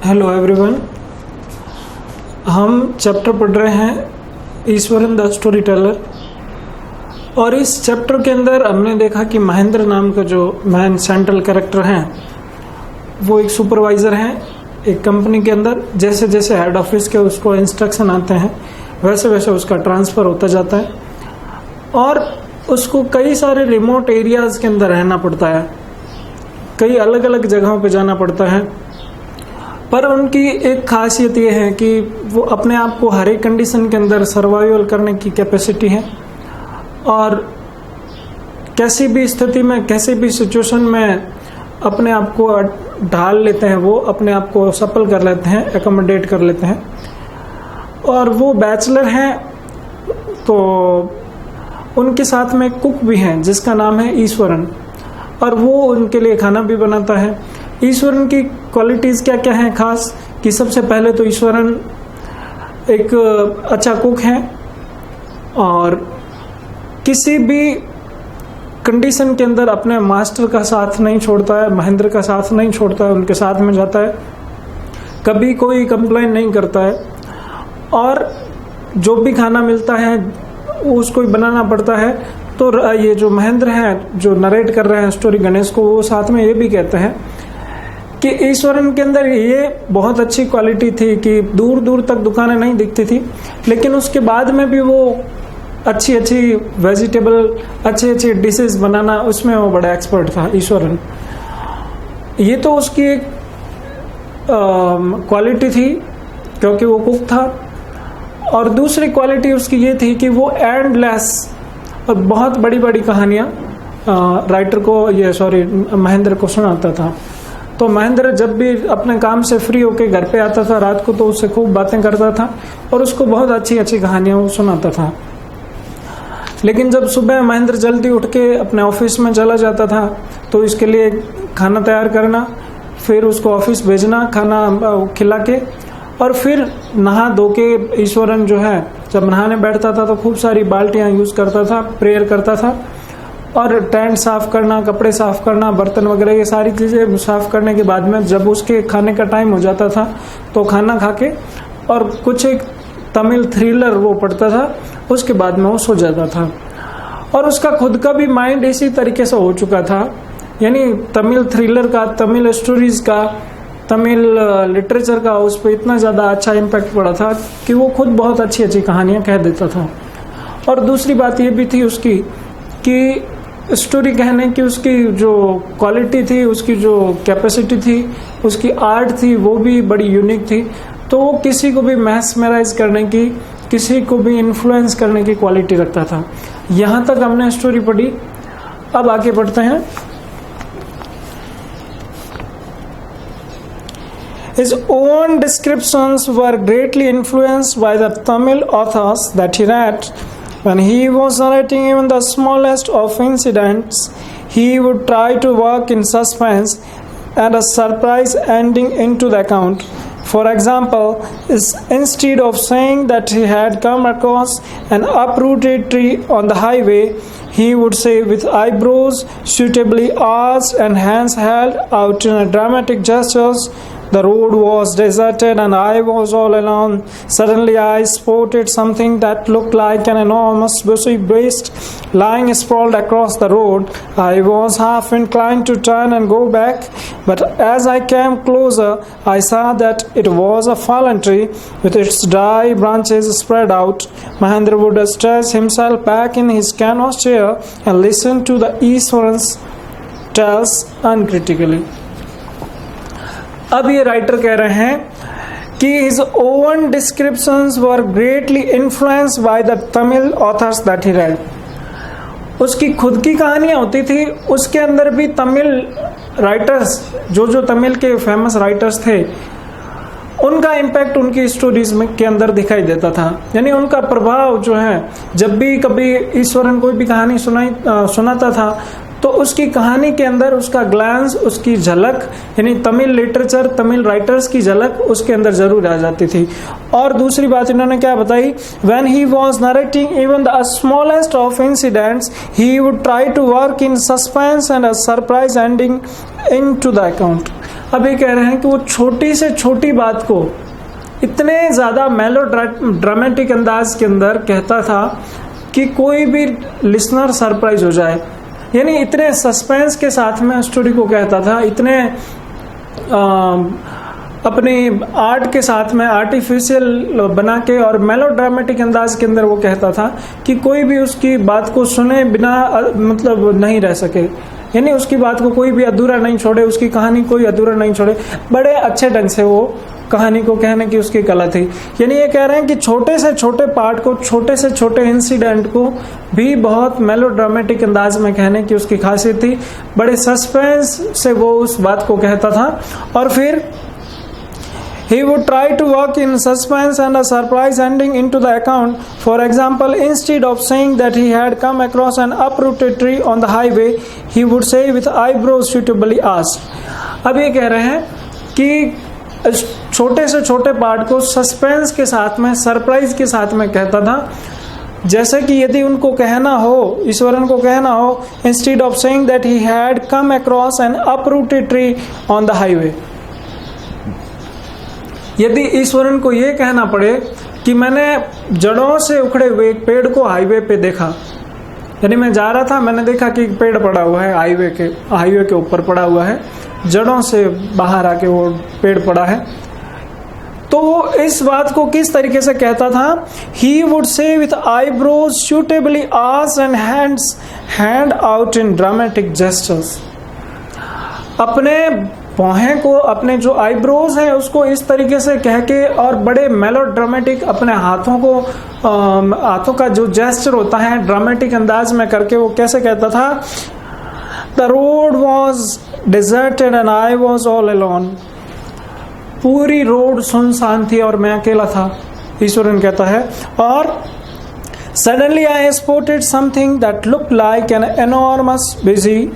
Hello everyone. हम chapter पढ़ रहे हैं ईश्वरन द स्टोरी टेलर, और इस चैप्टर के अंदर हमने देखा कि महेंद्र नाम का जो मैन सेंट्रल कैरेक्टर हैं वो एक सुपरवाइज़र हैं एक कंपनी के अंदर। जैसे जैसे हेड ऑफिस के उसको इंस्ट्रक्शन आते हैं वैसे वैसे उसका ट्रांसफ़र होता जाता है और उसको कई सारे रिमोट एरियाज़ के अंदर रहना पड़ता है, कई अलग अलग जगहों पे जाना पड़ता है। पर उनकी एक खासियत ये है कि वो अपने आप को हर एक कंडीशन के अंदर सर्वाइवल करने की कैपेसिटी है और कैसी भी स्थिति में कैसी भी सिचुएशन में अपने आप को ढाल लेते हैं, वो अपने आप को सफल कर लेते हैं, एकोमोडेट कर लेते हैं। और वो बैचलर हैं तो उनके साथ में कुक भी हैं जिसका नाम है ईश्वरन, और वो उनके लिए खाना भी बनाता है। ईश्वरन की क्वालिटीज़ क्या क्या हैं खास कि सबसे पहले तो ईश्वरन एक अच्छा कुक हैं और किसी भी कंडीशन के अंदर अपने मास्टर का साथ नहीं छोड़ता है, महेंद्र का साथ नहीं छोड़ता है, उनके साथ में जाता है, कभी कोई कंप्लेन नहीं करता है। और जो भी खाना मिलता है उसको ही बनाना पड़ता है। तो ये जो महेंद्र हैं जो नरेट कर रहे हैं स्टोरी गणेश को, वो साथ में ये भी कहते हैं कि ईश्वरन के अंदर ये बहुत अच्छी क्वालिटी थी कि दूर दूर तक दुकानें नहीं दिखती थी, लेकिन उसके बाद में भी वो अच्छी अच्छी वेजिटेबल अच्छी अच्छी डिशेस बनाना उसमें वो बड़ा एक्सपर्ट था ईश्वरन। ये तो उसकी एक क्वालिटी थी क्योंकि वो कुक था। और दूसरी क्वालिटी उसकी ये थी कि वो एंडलेस और बहुत बड़ी बड़ी कहानियाँ राइटर को महेंद्र को सुनाता था। तो महेंद्र जब भी अपने काम से फ्री होके घर पे आता था रात को तो उससे खूब बातें करता था और उसको बहुत अच्छी अच्छी कहानियाँ वो सुनाता था। लेकिन जब सुबह महेंद्र जल्दी उठ के अपने ऑफिस में चला जाता था तो इसके लिए खाना तैयार करना, फिर उसको ऑफिस भेजना खाना खिला के, और फिर नहा धो के ईश्वरन जो है जब नहाने बैठता था तो खूब सारी बाल्टियाँ यूज़ करता था, प्रेयर करता था, और टेंट साफ करना, कपड़े साफ करना, बर्तन वगैरह ये सारी चीज़ें साफ करने के बाद में जब उसके खाने का टाइम हो जाता था तो खाना खा के और कुछ एक तमिल थ्रिलर वो पढ़ता था, उसके बाद में वो सो जाता था। और उसका खुद का भी माइंड इसी तरीके से हो चुका था, यानी तमिल थ्रिलर का, तमिल स्टोरीज का, तमिल लिटरेचर का उस पर इतना ज़्यादा अच्छा इम्पैक्ट पड़ा था कि वो खुद बहुत अच्छी अच्छी कहानियाँ कह देता था। और दूसरी बात ये भी थी उसकी कि स्टोरी कहने की उसकी जो क्वालिटी थी, उसकी जो कैपेसिटी थी, उसकी आर्ट थी, वो भी बड़ी यूनिक थी। तो वो किसी को भी मैस्मराइज करने की, किसी को भी इन्फ्लुएंस करने की क्वालिटी रखता था। यहाँ तक हमने स्टोरी पढ़ी, अब आगे बढ़ते हैं। His own descriptions were greatly influenced by the Tamil authors that he read. When he was narrating even the smallest of incidents, he would try to work in suspense and a surprise ending into the account. For example, instead of saying that he had come across an uprooted tree on the highway, he would say, with eyebrows suitably arched and hands held out in a dramatic gestures, the road was deserted and I was all alone. Suddenly I spotted something that looked like an enormous bushy beast lying sprawled across the road. I was half inclined to turn and go back, but as I came closer, I saw that it was a fallen tree with its dry branches spread out. Mahendra would stretch himself back in his canvas chair and listen to the Eastern's tales uncritically. अब ये writer कह रहे हैं कि his own descriptions were greatly influenced by the Tamil authors that he read. उसकी खुद की कहानियाँ होती थी, उसके अंदर भी तमिल राइटर्स जो तमिल के फेमस राइटर्स थे उनका इम्पैक्ट उनकी स्टोरीज में के अंदर दिखाई देता था। यानी उनका प्रभाव जो है, जब भी कभी ईश्वरन कोई भी कहानी सुनाता था तो उसकी कहानी के अंदर उसका ग्लैंस, उसकी झलक, यानी तमिल लिटरेचर, तमिल राइटर्स की झलक उसके अंदर जरूर आ जाती थी। और दूसरी बात इन्होंने क्या बताई, when he was narrating even the smallest of incidents he would try to work in suspense and a surprise ending into the account. अब ये कह रहे हैं कि वो छोटी से छोटी बात को इतने ज़्यादा ड्रामेटिक अंदाज के अंदर कहता था कि कोई भी लिसनर सरप्राइज हो जाए। यानी इतने सस्पेंस के साथ में स्टोरी को कहता था, इतने अपनी आर्ट के साथ में आर्टिफिशियल बना के और मेलोड्रामेटिक अंदाज के अंदर वो कहता था कि कोई भी उसकी बात को सुने बिना मतलब नहीं रह सके। यानी उसकी बात को कोई भी अधूरा नहीं छोड़े, उसकी कहानी कोई अधूरा नहीं छोड़े। बड़े अच्छे ढंग से वो कहानी को कहने की उसकी कला थी। यानी ये कह रहे हैं कि छोटे से छोटे पार्ट को, छोटे से छोटे इंसिडेंट को भी बहुत मेलोड्रामेटिक अंदाज में कहने की उसकी खासियत थी। बड़े सस्पेंस से वो उस बात को कहता था। और फिर he would try to work in suspense and a surprise ending into the account. For example, instead of saying that he had come across an uprooted tree on the highway, he would say with eyebrows suitably asked. अब ये कह रहे हैं कि छोटे से छोटे part को सस्पेंस के साथ में, सरप्राइज के साथ में कहता था। जैसे कि यदि उनको कहना हो, ईश्वरन को कहना हो, instead of saying that he had come across an uprooted tree on the highway, यदि ईश्वरन को ये कहना पड़े कि मैंने जड़ों से उखड़े हुए एक पेड़ को हाईवे पे देखा, यानी मैं जा रहा था, मैंने देखा कि एक पेड़ पड़ा हुआ है हाईवे के ऊपर पड़ा हुआ है, जड़ों से बाहर आके वो पेड़ पड़ा है, तो वो इस बात को किस तरीके से कहता था? He would say with eyebrows suitably arched and hands hand out in dramatic gestures. अपने पौहे को, अपने जो आईब्रोज है उसको इस तरीके से कह के और बड़े मेलोड्रामेटिक अपने हाथों का जो जेस्चर होता है ड्रामेटिक अंदाज में करके वो कैसे कहता था? The road was deserted and I was all alone. पूरी रोड सुनसान थी और मैं अकेला था, ईश्वरन कहता है। और suddenly I spotted something that looked like an enormous busy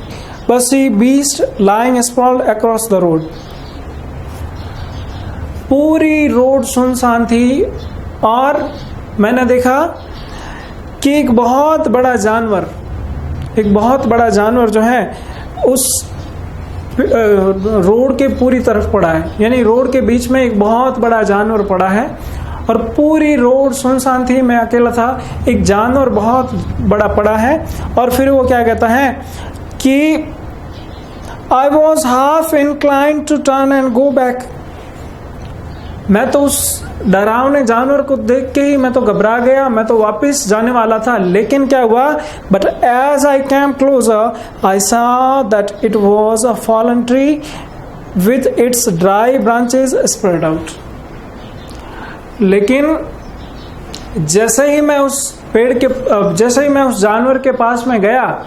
beast lying sprawled across the road. पूरी रोड सुनसान थी और मैंने देखा कि एक बहुत बड़ा जानवर जो है उस रोड के पूरी तरफ पड़ा है। यानी रोड के बीच में एक बहुत बड़ा जानवर पड़ा है और पूरी रोड सुनसान थी, मैं अकेला था, एक जानवर बहुत बड़ा पड़ा है। और फिर वो क्या कहता है कि I was half inclined to turn and go back. मैं तो उस डरावने जानवर को देख के ही मैं तो घबरा गया, मैं तो वापस जाने वाला था। लेकिन क्या हुआ? But as I came closer, I saw that it was a fallen tree with its dry branches spread out. लेकिन जैसे ही मैं उस जानवर के पास में गया,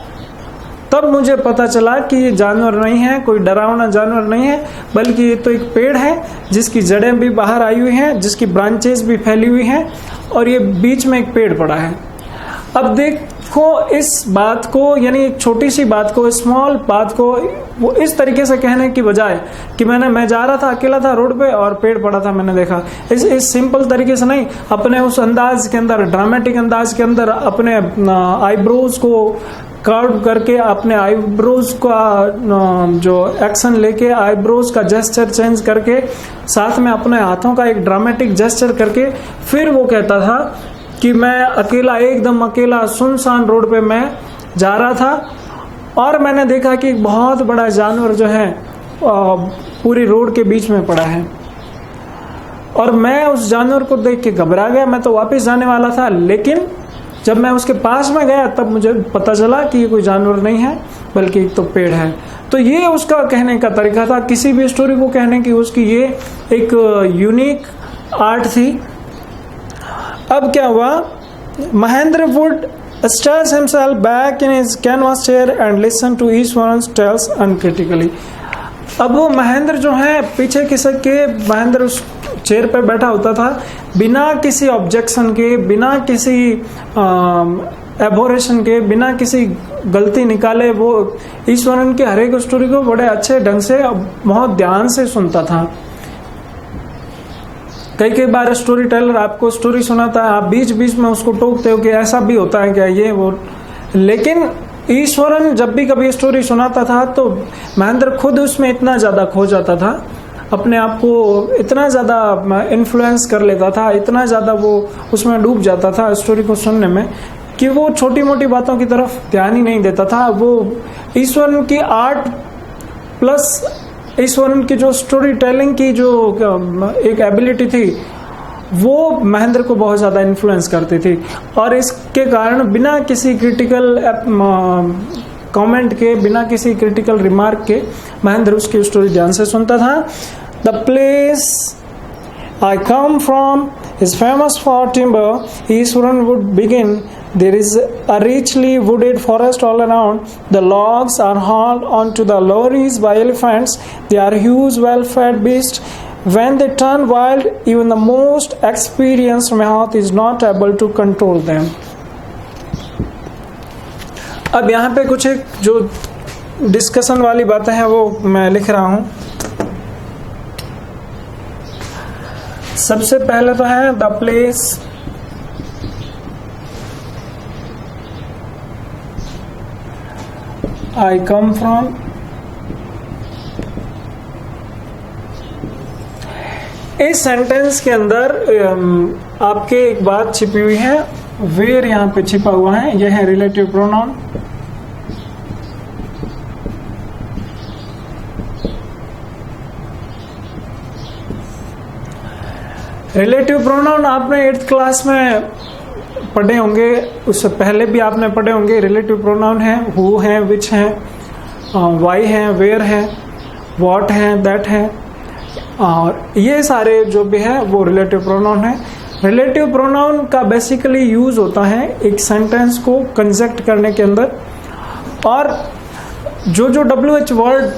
तब मुझे पता चला कि ये जानवर नहीं है, कोई डरावना जानवर नहीं है, बल्कि ये तो एक पेड़ है जिसकी जड़ें भी बाहर आई हुई हैं, जिसकी ब्रांचेस भी फैली हुई हैं और ये बीच में एक पेड़ पड़ा है। अब देखो इस बात को, यानी एक छोटी सी बात को, स्मॉल बात को वो इस तरीके से कहने की बजाय कि मैं जा रहा था, अकेला था रोड पे और पेड़ पड़ा था, मैंने देखा, इस सिंपल तरीके से नहीं, अपने उस अंदाज के अंदर, ड्रामेटिक अंदाज के अंदर अपने आईब्रोज को कर्व करके, अपने आईब्रोज का जो एक्शन लेके, आईब्रोज का जेस्चर चेंज करके, साथ में अपने हाथों का एक ड्रामेटिक जेस्चर करके फिर वो कहता था कि मैं अकेला, एकदम अकेला सुनसान रोड पे मैं जा रहा था और मैंने देखा कि एक बहुत बड़ा जानवर जो है पूरी रोड के बीच में पड़ा है और मैं उस जानवर को देख के घबरा गया, मैं तो वापस जाने वाला था। लेकिन जब मैं उसके पास में गया तब मुझे पता चला कि ये कोई जानवर नहीं है बल्कि एक तो पेड़ है। तो ये उसका कहने का तरीका था, किसी भी स्टोरी को कहने की उसकी ये एक यूनिक आर्ट थी। अब क्या हुआ? Mahendra would stretch himself back in his canvas chair and listen to Ishwaran's tales uncritically. अब वो महेंद्र जो है पीछे खिसक के महेंद्र उस चेयर पे बैठा होता था, बिना किसी ऑब्जेक्शन के, बिना किसी एबोरेशन के, बिना किसी गलती निकाले वो ईश्वरन के हर एक स्टोरी को बड़े अच्छे ढंग से, बहुत ध्यान से सुनता था। कई बार स्टोरी टेलर आपको स्टोरी सुनाता है, आप बीच बीच में उसको टोकते हो कि ऐसा भी होता है क्या, ये वो, लेकिन ईश्वरन जब भी कभी स्टोरी सुनाता था तो महेंद्र खुद उसमें इतना ज़्यादा खो जाता था, अपने आप को इतना ज़्यादा इन्फ्लुएंस कर लेता था, इतना ज़्यादा वो उसमें डूब जाता था स्टोरी को सुनने में कि वो छोटी मोटी बातों की तरफ ध्यान ही नहीं देता था। वो ईश्वरन की आर्ट प्लस ईश्वरन की जो स्टोरी टेलिंग की जो एक एबिलिटी थी वो महेंद्र को बहुत ज़्यादा इन्फ्लुएंस करती थी, और इसके कारण बिना किसी क्रिटिकल कमेंट के, बिना किसी क्रिटिकल रिमार्क के महेंद्र उसकी स्टोरी ध्यान से सुनता था। The place I come from is famous for timber, Eswaran would begin, there is a richly wooded forest all around, the logs are hauled onto the lorries by elephants, they are huge well-fed beasts, when they turn wild even the most experienced mouth is not able to control them. अब यहाँ पे कुछ एक जो discussion वाली बातें हैं वो मैं लिख रहा हूँ। सबसे पहले तो है the place I come from, इस सेंटेंस के अंदर आपके एक बात छिपी हुई है, वेयर यहाँ पे छिपा हुआ है, यह है रिलेटिव प्रोनाउन। रिलेटिव प्रोनाउन आपने 8th क्लास में पढ़े होंगे, उससे पहले भी आपने पढ़े होंगे। रिलेटिव प्रोनाउन है हु है, विच है, वाई है, वेयर है, व्हाट है, दैट है, और ये सारे जो भी है वो रिलेटिव प्रोनाउन है। रिलेटिव प्रोनाउन का बेसिकली यूज होता है एक सेंटेंस को कंजक्ट करने के अंदर, और जो WH word,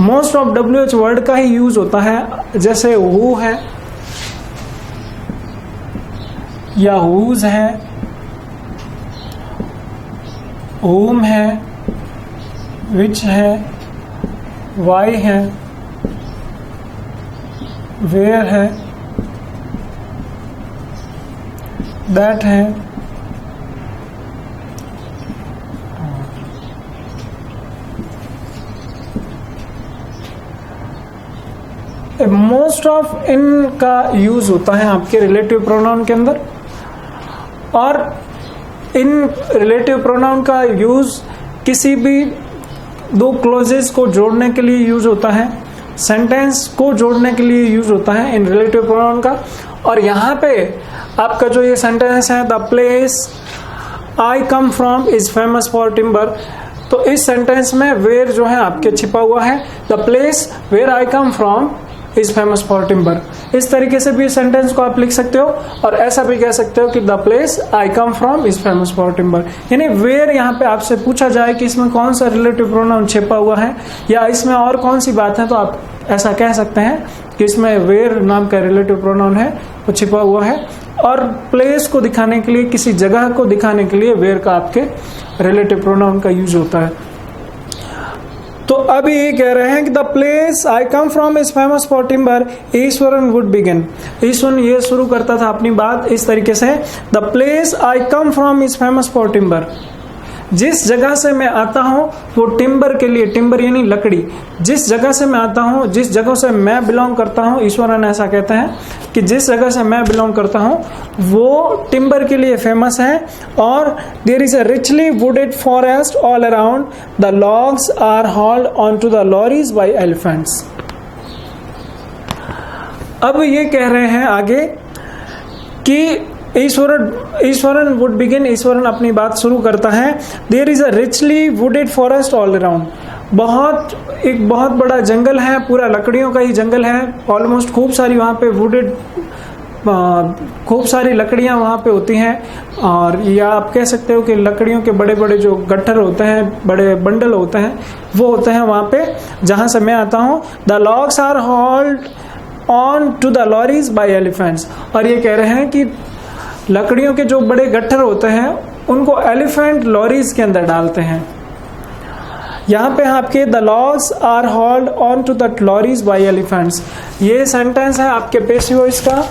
most of WH word का ही यूज होता है, जैसे हु है या हुज है, whom है, which है, why है, where है, that है, मोस्ट ऑफ इनका यूज होता है आपके रिलेटिव प्रोनाउन के अंदर। और इन रिलेटिव प्रोनाउन का यूज किसी भी दो क्लोजेस को जोड़ने के लिए यूज होता है, सेंटेंस को जोड़ने के लिए यूज होता है इन रिलेटिव प्रोनाउन का। और यहाँ पे आपका जो ये सेंटेंस है, the place I come from is famous for timber, तो इस सेंटेंस में वेयर जो है आपके छिपा हुआ है, the place where I come from is famous for timber. इस तरीके से भी इस सेंटेंस को आप लिख सकते हो, और ऐसा भी कह सकते हो कि the place I come from is famous for timber. यानी वेयर यहाँ पे आपसे पूछा जाए कि इसमें कौन सा रिलेटिव प्रोनाउन छिपा हुआ है या इसमें और कौन सी बात है, तो आप ऐसा कह सकते हैं कि इसमें वेयर नाम का रिलेटिव प्रोनाउन है वो छिपा हुआ है। और प्लेस को दिखाने के लिए, किसी जगह को दिखाने के लिए वेयर का आपके रिलेटिव प्रोनाउन का यूज होता है। तो अभी ये कह रहे हैं कि the place I come from is famous for timber, Eswaran would begin. Eswaran ये शुरू करता था अपनी बात इस तरीके से, the place I come from is famous for timber. जिस जगह से मैं आता हूँ वो टिम्बर के लिए, टिम्बर यानी लकड़ी, जिस जगह से मैं आता हूँ, जिस जगह से मैं बिलोंग करता हूँ, ईश्वरन ऐसा कहते हैं कि जिस जगह से मैं बिलोंग करता हूँ वो टिम्बर के लिए फेमस है। और there is a richly wooded forest all around, the logs are hauled on to the lorries by elephants. अब ये कह रहे हैं आगे कि ईश्वरन वुड बिगिन, ईश्वरन अपनी बात शुरू करता है, there is a richly wooded forest all around. एक बहुत बड़ा जंगल है, पूरा लकड़ियों का ही जंगल है, ऑलमोस्ट खूब सारी वहाँ पे वुडेड, खूब सारी लकड़ियाँ वहाँ पे होती हैं। और या आप कह सकते हो कि लकड़ियों के बड़े बड़े जो गट्ठर होते हैं, बड़े बंडल होते हैं, वो होते हैं वहाँ पे जहाँ से मैं आता हूँ। The logs are hauled on to the lorries by elephants. और ये कह रहे हैं कि लकड़ियों के जो बड़े गट्ठर होते हैं उनको एलिफेंट लॉरीज के अंदर डालते हैं। यहाँ पे आपके the logs are hauled on to the lorries by elephants, ये सेंटेंस है आपके पेसिव वॉइस का।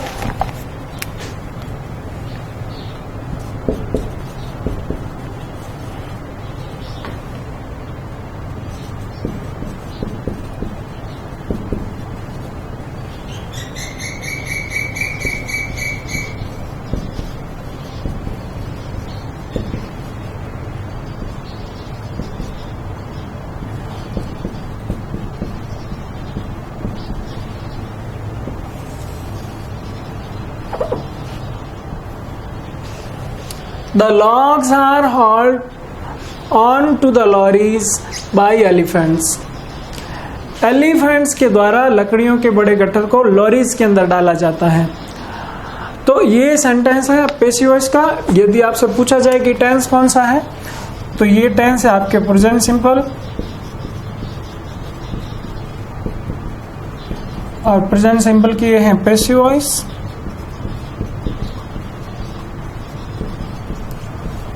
The logs are hauled on to the lorries by elephants. Elephants के द्वारा लकड़ियों के बड़े गट्ठर को लॉरीज के अंदर डाला जाता है। तो ये सेंटेंस है पैसिव वॉइस का। यदि आपसे पूछा जाए कि टेंस कौन सा है, तो ये टेंस है आपके प्रेजेंट सिंपल, और प्रेजेंट सिंपल की ये है पैसिव वॉइस।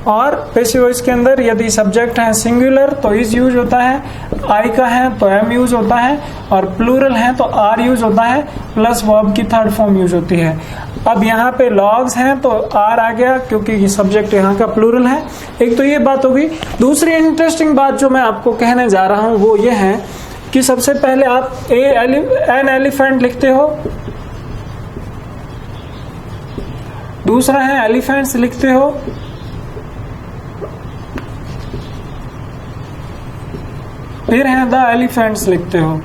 और पैसिव वॉइस के अंदर यदि सब्जेक्ट है सिंगुलर तो इज यूज होता है, आई का है तो एम यूज होता है, और प्लूरल है तो आर यूज होता है, प्लस वर्ब की थर्ड फॉर्म यूज होती है। अब यहाँ पे लॉग्स हैं तो आर आ गया क्योंकि ये सब्जेक्ट यहाँ का प्लूरल है। एक तो ये बात होगी। दूसरी इंटरेस्टिंग बात जो मैं आपको कहने जा रहा हूं वो ये है कि सबसे पहले आप एन एलिफेंट लिखते हो, दूसरा है एलिफेंट्स लिखते हो, फिर है द एलिफेंट्स लिखते हो।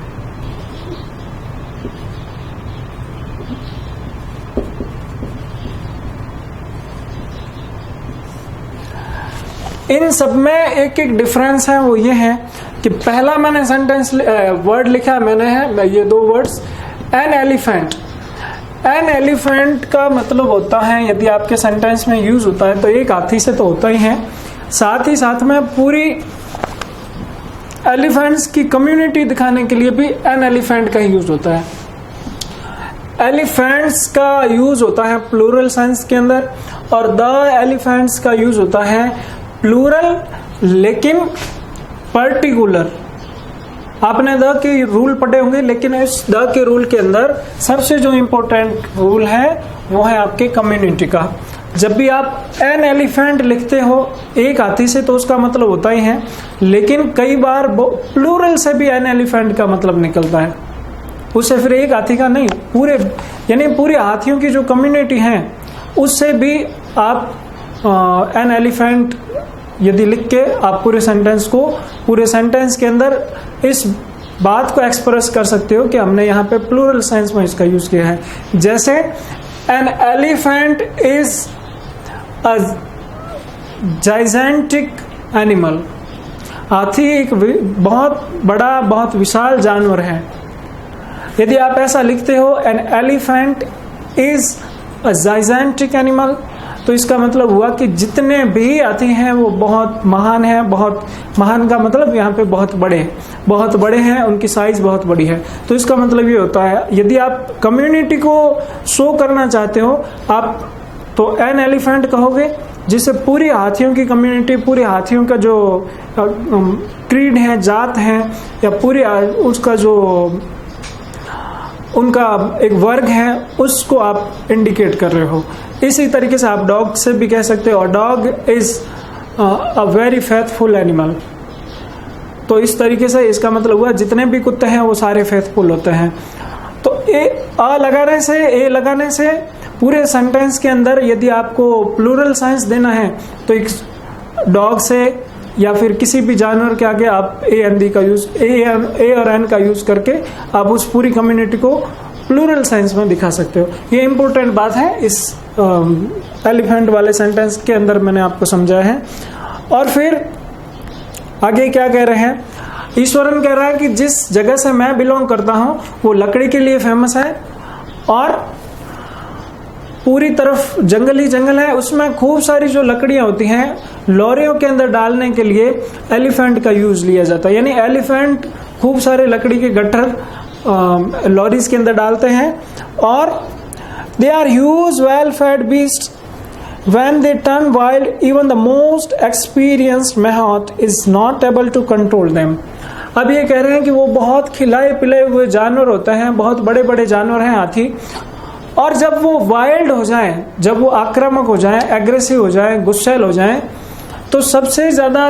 इन सब में एक एक डिफरेंस है, वो ये है कि पहला मैंने सेंटेंस वर्ड लिखा मैंने है ये दो words an elephant. An elephant का मतलब होता है, यदि आपके सेंटेंस में यूज होता है तो एक हाथी से तो होता ही है, साथ ही साथ में पूरी एलिफेंट्स की कम्युनिटी दिखाने के लिए भी एन एलिफेंट का यूज होता है। एलिफेंट्स का यूज होता है प्लूरल सेंस के अंदर, और द एलिफेंट्स का यूज होता है प्लूरल लेकिन पर्टिकुलर। आपने द के रूल पढ़े होंगे, लेकिन इस द के रूल के अंदर सबसे जो इंपॉर्टेंट रूल है वो है आपके कम्युनिटी का। जब भी आप एन एलिफेंट लिखते हो एक हाथी से तो उसका मतलब होता ही है, लेकिन कई बार प्लूरल से भी एन एलिफेंट का मतलब निकलता है। उससे फिर एक हाथी का नहीं, पूरे यानी पूरे हाथियों की जो कम्युनिटी है उससे भी आप एन एलिफेंट यदि लिख के आप पूरे सेंटेंस के अंदर इस बात को एक्सप्रेस कर सकते हो कि हमने यहाँ पे प्लूरल सेंस में इसका यूज किया है। जैसे an elephant is a gigantic animal. हाथी एक बहुत बड़ा बहुत विशाल जानवर है। यदि आप ऐसा लिखते हो an elephant is a gigantic animal, तो इसका मतलब हुआ कि जितने भी हाथी हैं वो बहुत महान हैं। बहुत महान का मतलब यहाँ पे बहुत बड़े हैं, उनकी साइज बहुत बड़ी है। तो इसका मतलब ये होता है यदि आप कम्युनिटी को शो करना चाहते हो आप तो एन एलिफेंट कहोगे, जिससे पूरी हाथियों की कम्युनिटी, पूरे हाथियों का जो क्रीड है, जात है, या पूरी उसका जो उनका एक वर्ग है उसको आप इंडिकेट कर रहे हो। इसी तरीके से आप डॉग से भी कह सकते हो dog is a very faithful animal. तो इस तरीके से इसका मतलब हुआ जितने भी कुत्ते हैं वो सारे फेथफुल होते हैं। तो ए लगाने से पूरे सेंटेंस के अंदर यदि आपको प्लूरल सेंस देना है तो एक डॉग से या फिर किसी भी जानवर के आगे आप ए और एन का यूज करके आप उस पूरी कम्युनिटी को प्लूरल सेंस में दिखा सकते हो। ये इंपॉर्टेंट बात है इस एलिफेंट वाले सेंटेंस के अंदर मैंने आपको समझाया है। और फिर आगे क्या कह रहे हैं, ईश्वरन कह रहा है कि जिस जगह से मैं बिलोंग करता हूं वो लकड़ी के लिए फेमस है और पूरी तरफ जंगल ही जंगल है। उसमें खूब सारी जो लकड़ियां होती हैं लॉरियों के अंदर डालने के लिए एलिफेंट का यूज लिया जाता है। यानी एलिफेंट खूब सारे लकड़ी के गट्ठर लॉरीज के अंदर डालते हैं और they are huge well fed beast when they turn wild even the most experienced mahout is not able to control them. अब ये कह रहे हैं कि वो बहुत खिलाए पिलाए हुए जानवर होते हैं, बहुत बड़े बड़े जानवर हैं हाथी, और जब वो वाइल्ड हो जाएं, जब वो आक्रामक हो जाएं, एग्रेसिव हो जाएं, गुस्सैल हो जाएं, तो सबसे ज्यादा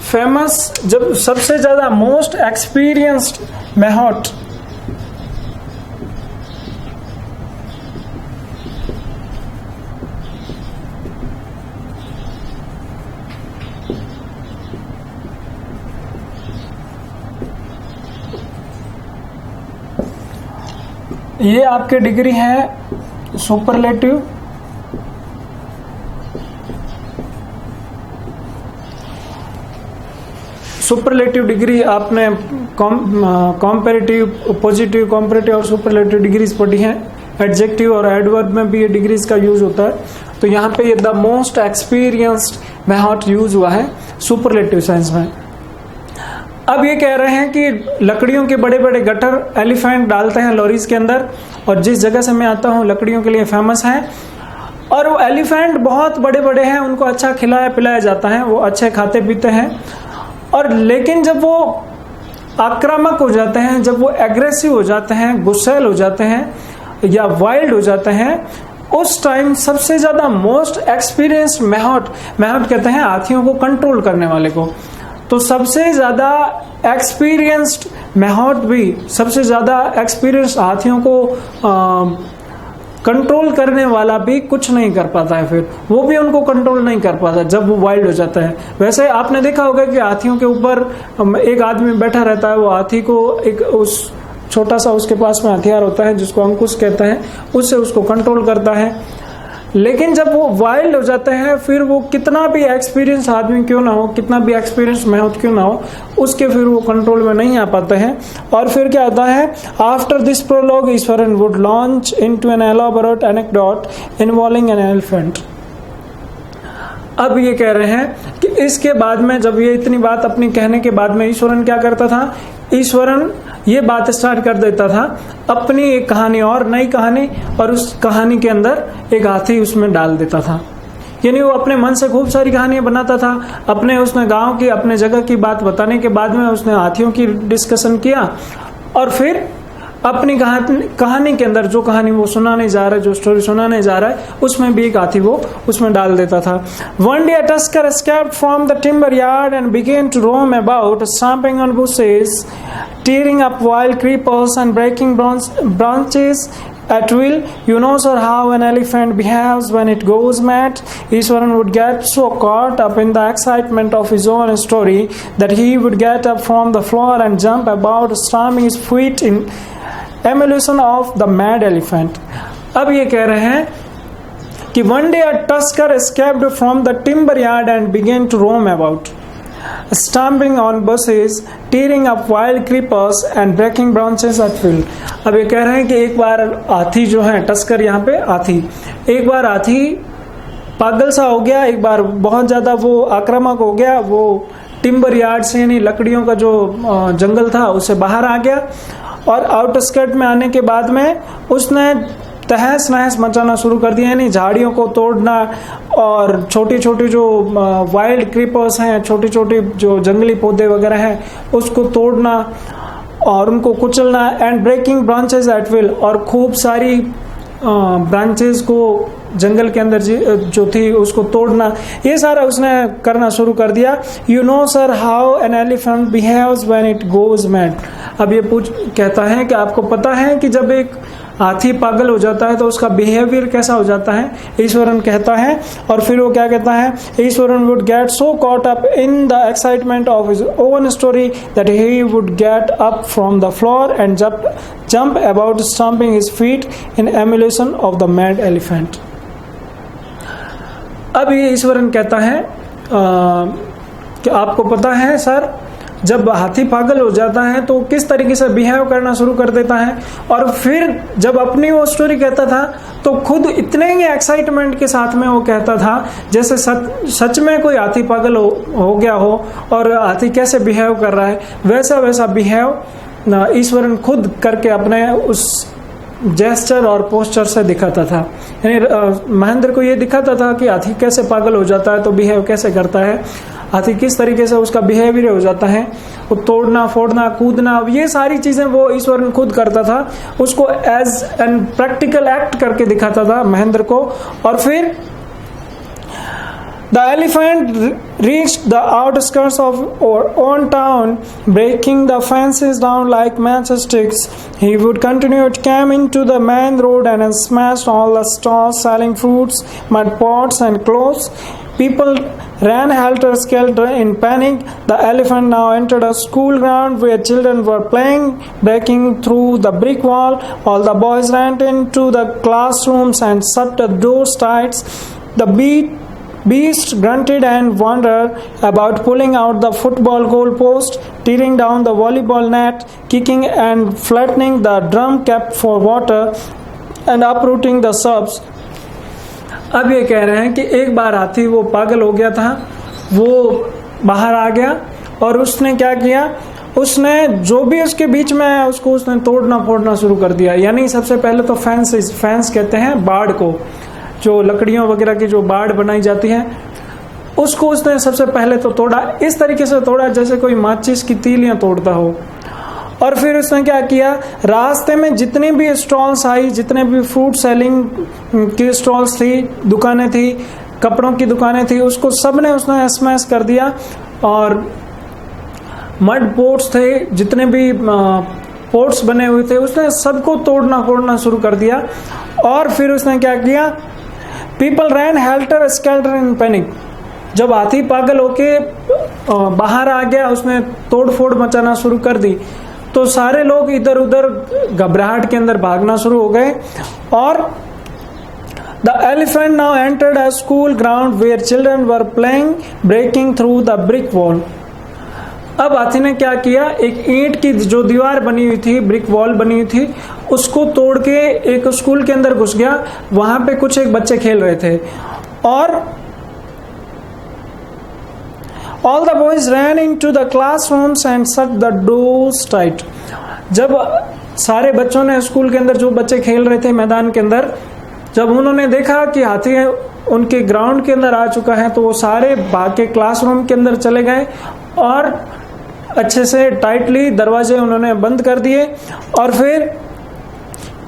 फेमस, जब सबसे ज्यादा मोस्ट एक्सपीरियंस्ड मैहॉट ये आपके डिग्री है सुपरलेटिव सुपरलेटिव डिग्री आपने कॉम्पेरेटिव, पॉजिटिव, कॉम्पेरेटिव और सुपरलेटिव डिग्रीज पढ़ी हैं। एडजेक्टिव और एडवर्ब में भी ये डिग्रीज का यूज होता है। तो यहाँ पे ये the most experienced method use हुआ है सुपरलेटिव सेंस में। अब ये कह रहे हैं कि लकड़ियों के बड़े बड़े गटर एलिफेंट डालते हैं लॉरीज के अंदर, और जिस जगह से मैं आता हूँ लकड़ियों के लिए फेमस है, और वो एलिफेंट बहुत बड़े बड़े हैं, उनको अच्छा खिलाया पिलाया जाता है, वो अच्छे खाते पीते हैं। और लेकिन जब वो आक्रामक हो जाते हैं, जब वो एग्रेसिव हो जाते हैं, गुस्सैल हो जाते हैं या वाइल्ड हो जाते हैं, उस टाइम सबसे ज्यादा मोस्ट एक्सपीरियंस्ड मेथड कहते हैं हाथियों को कंट्रोल करने वाले को। तो सबसे ज्यादा एक्सपीरियंस्ड मेथड भी, सबसे ज्यादा एक्सपीरियंस्ड हाथियों को कंट्रोल करने वाला भी कुछ नहीं कर पाता है, फिर वो भी उनको कंट्रोल नहीं कर पाता जब वो वाइल्ड हो जाता है। वैसे आपने देखा होगा कि हाथियों के ऊपर एक आदमी बैठा रहता है, वो हाथी को एक उस छोटा सा उसके पास में हथियार होता है जिसको अंकुश कहते हैं, उससे उसको कंट्रोल करता है। लेकिन जब वो वाइल्ड हो जाते हैं, फिर वो कितना भी एक्सपीरियंस आदमी क्यों ना हो, कितना भी एक्सपीरियंस मेहनत क्यों ना हो, उसके फिर वो कंट्रोल में नहीं आ पाते हैं। और फिर क्या होता है, after this prologue Ishwaran would launch into an elaborate anecdote involving an elephant. अब ये कह रहे हैं कि इसके बाद में, जब ये इतनी बात अपनी कहने के बाद में, ईश्वरन क्या करता था, ईश्वरन ये बात स्टार्ट कर देता था अपनी एक कहानी और नई कहानी, और उस कहानी के अंदर एक हाथी उसमें डाल देता था। यानी वो अपने मन से खूब सारी कहानियां बनाता था, उसने गांव की, अपने जगह की बात बताने के बाद में उसने हाथियों की डिस्कशन किया, और फिर अपनी कहानी के अंदर जो कहानी वो सुनाने जा रहा है, जो स्टोरी सुनाने जा रहा है, उसमें भी एक हाथी वो उसमें डाल देता था। One day a tusker escaped from the timber yard and began to roam about, stamping on bushes, tearing up wild creepers and breaking branches at will. You know, sir, how an elephant behaves when it goes mad. Ishwaran would get so caught up in the excitement of his own story that he would get up from the floor and jump about, stamping his feet in emulation of the mad elephant. अब ये कह रहे हैं कि one day a tusker escaped from the timber yard and began to roam about, stamping on bushes, tearing up wild creepers and breaking branches at will. अब ये कह रहे हैं कि एक बार हाथी जो है, टस्कर यहाँ पे हाथी, एक बार हाथी पागल सा हो गया, एक बार बहुत ज्यादा वो आक्रामक हो गया, वो टिम्बर यार्ड से यानी लकड़ियों का जो जंगल था उससे बाहर आ गया, और आउटस्कर्ट में आने के बाद में उसने तहस नहस मचाना शुरू कर दिया, यानी झाड़ियों को तोड़ना और छोटी छोटी जो वाइल्ड क्रीपर्स हैं, छोटी छोटी जो जंगली पौधे वगैरह हैं, उसको तोड़ना और उनको कुचलना, and breaking branches at will, और खूब सारी ब्रांचेस को जंगल के अंदर जो थी उसको तोड़ना, ये सारा उसने करना शुरू कर दिया। You know sir how an elephant behaves when it goes mad. अब ये कहता है कि आपको पता है कि जब एक हाथी पागल हो जाता है तो उसका बिहेवियर कैसा हो जाता है, ईश्वरन कहता है। और फिर वो क्या कहता है, Eswaran would get so caught up in the excitement of his own story that he would get up from the floor and jump about stumping his feet in emulation of the mad elephant. अब ये ईश्वरन कहता है कि आपको पता है sir, जब हाथी पागल हो जाता है तो किस तरीके से बिहेव करना शुरू कर देता है, और फिर जब अपनी वो स्टोरी कहता था तो खुद इतने ही एक्साइटमेंट के साथ में वो कहता था जैसे सच में कोई हाथी पागल हो गया हो और हाथी कैसे बिहेव कर रहा है, वैसा बिहेव ईश्वरन खुद करके अपने उस जेस्चर और पोस्चर से दिखाता था। यानी महेंद्र को ये दिखाता था कि हाथी कैसे पागल हो जाता है तो बिहेव कैसे करता है, हाथी किस तरीके से उसका बिहेवियर हो जाता है, वो तोड़ना फोड़ना कूदना, ये सारी चीजें वो ईश्वरन खुद करता था, उसको एज एन प्रैक्टिकल एक्ट करके दिखाता था महेंद्र को। और फिर The elephant reached the outskirts of our own town, breaking the fences down like matchsticks. He would continue to come into the main road and smash all the stalls selling fruits, mud pots and clothes. People ran helter-skelter in panic. The elephant now entered a school ground where children were playing, breaking through the brick wall. All the boys ran into the classrooms and shut the doors tight. The beast grunted and wondered about pulling out the football goal post, tearing down the volleyball net, kicking and flattening the drum kept for water, and uprooting the shrubs. अब ये कह रहे हैं कि एक बार हाथी वो पागल हो गया था, वो बाहर आ गया और उसने क्या किया, उसने जो भी उसके बीच में है उसको उसने तोड़ना फोड़ना शुरू कर दिया। यानी सबसे पहले तो फैंस कहते हैं बाड़ को, जो लकड़ियों वगैरह की जो बाड़ बनाई जाती है उसको उसने सबसे पहले तो तोड़ा। इस तरीके से तोड़ा जैसे कोई माचिस की तीलियां तोड़ता हो। और फिर उसने क्या किया, रास्ते में जितनी भी स्टॉल्स आई, जितने भी फ्रूट सेलिंग की स्टॉल्स थी, दुकानें थी, कपड़ों की दुकानें थी, उसको सबने उसने स्मैश कर दिया। और मड पोट्स थे, जितने भी पोट्स बने हुए थे, उसने सबको तोड़ना फोड़ना शुरू कर दिया। और फिर उसने क्या किया, people ran helter skelter in panic. जब हाथी पागल होके बाहर आ गया, उसने तोड़ फोड़ मचाना शुरू कर दी, तो सारे लोग इधर उधर घबराहट के अंदर भागना शुरू हो गए। और the elephant now entered a school ground where children were playing breaking through the brick wall. अब हाथी ने क्या किया, एक ईंट की जो दीवार बनी हुई थी, ब्रिक वॉल बनी हुई थी, उसको तोड़ के एक स्कूल के अंदर घुस गया। वहां पे कुछ एक बच्चे खेल रहे थे और all the boys ran into the classrooms and shut the doors tight। जब सारे बच्चों ने, स्कूल के अंदर जो बच्चे खेल रहे थे मैदान के अंदर, जब उन्होंने देखा कि हाथी उनके ग्राउंड के अंदर आ चुका है, तो वो सारे भाग के क्लासरूम के अंदर चले गए और अच्छे से टाइटली दरवाजे उन्होंने बंद कर दिए। और फिर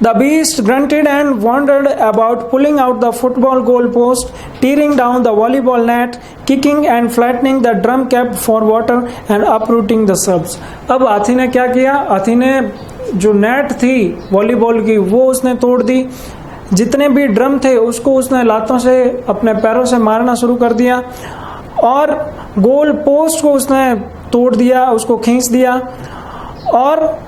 The beast grunted and wondered about pulling out the football goal post, tearing down the volleyball net, kicking and flattening the drum kept for water, and uprooting the shrubs। अब हाथी ने क्या किया, हाथी ने जो नेट थी वॉलीबॉल की वो उसने तोड़ दी। जितने भी ड्रम थे उसको उसने लातों से, अपने पैरों से मारना शुरू कर दिया। और गोल पोस्ट को उसने तोड़ दिया, उसको खींच दिया। और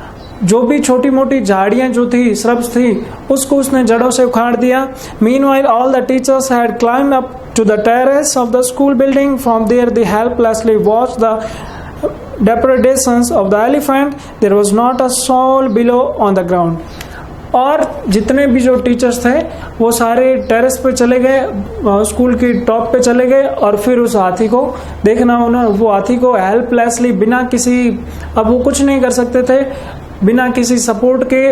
जो भी छोटी मोटी झाड़ियां जो थी, श्रब्स थी, उसको उसने जड़ों से उखाड़ दिया। Meanwhile, all the teachers had climbed up to the terrace of the school building. From there, they helplessly watched the depredations of the elephant. There was not a soul below on the ground। और जितने भी जो teachers थे वो सारे terrace पे चले गए, स्कूल की टॉप पे चले गए और फिर उस हाथी को देखना, उन्होंने वो हाथी को हेल्पलेसली, बिना किसी, अब वो कुछ नहीं कर सकते थे, बिना किसी सपोर्ट के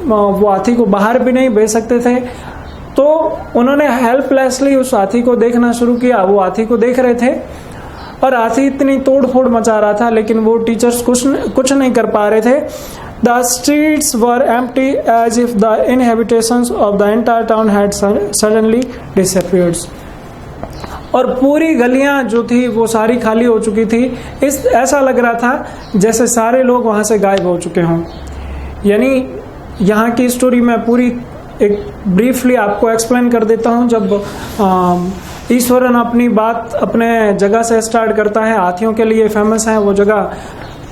वो हाथी को बाहर भी नहीं भेज सकते थे, तो उन्होंने हेल्पलेसली उस हाथी को देखना शुरू किया। वो हाथी को देख रहे थे और हाथी इतनी तोड़ फोड़ मचा रहा था, लेकिन वो टीचर्स कुछ नहीं कर पा रहे थे। The streets were empty as if the inhabitants of the entire town had suddenly disappeared। और पूरी गलियां जो थी वो सारी खाली हो चुकी थी। ऐसा लग रहा था जैसे सारे लोग वहां से गायब हो चुके हों। यानी यहाँ की स्टोरी मैं पूरी एक ब्रीफली आपको एक्सप्लेन कर देता हूँ। जब ईश्वरन अपनी बात अपने जगह से स्टार्ट करता है, हाथियों के लिए फेमस है वो जगह,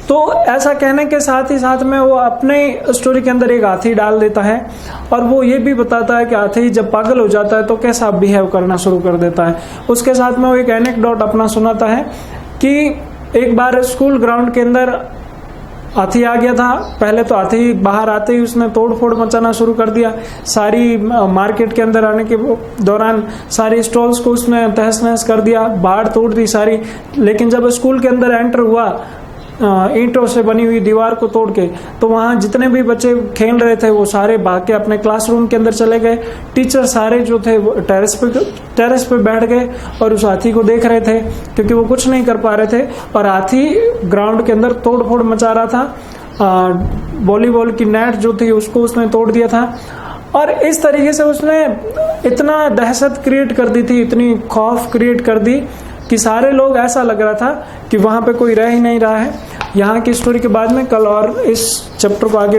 तो ऐसा कहने के साथ ही साथ में वो अपने स्टोरी के अंदर एक हाथी डाल देता है और वो ये भी बताता है कि हाथी जब पागल हो जाता है तो कैसा बिहेव करना शुरू कर देता है। उसके साथ में वो एक एनेक्डोट अपना सुनाता है कि एक बार स्कूल ग्राउंड के अंदर हाथी आ गया था। पहले तो हाथी बाहर आते ही उसने तोड़ फोड़ मचाना शुरू कर दिया। सारी मार्केट के अंदर आने के दौरान सारी स्टॉल्स को उसने तहस नहस कर दिया, बाढ़ तोड़ दी सारी। लेकिन जब स्कूल के अंदर एंटर हुआ ईंटों से बनी हुई दीवार को तोड़ के, तो वहां जितने भी बच्चे खेल रहे थे वो सारे भाग के अपने क्लासरूम के अंदर चले गए। टीचर सारे जो थे वो टेरेस पे बैठ गए और उस हाथी को देख रहे थे, क्योंकि वो कुछ नहीं कर पा रहे थे। और हाथी ग्राउंड के अंदर तोड़ फोड़ मचा रहा था। वॉलीबॉल की नेट जो थी उसको उसने तोड़ दिया था और इस तरीके से उसने इतना दहशत क्रिएट कर दी थी, इतनी खौफ क्रिएट कर दी कि सारे लोग, ऐसा लग रहा था कि वहां पे कोई रह ही नहीं रहा है। यहाँ की स्टोरी के बाद में कल और इस चैप्टर को आगे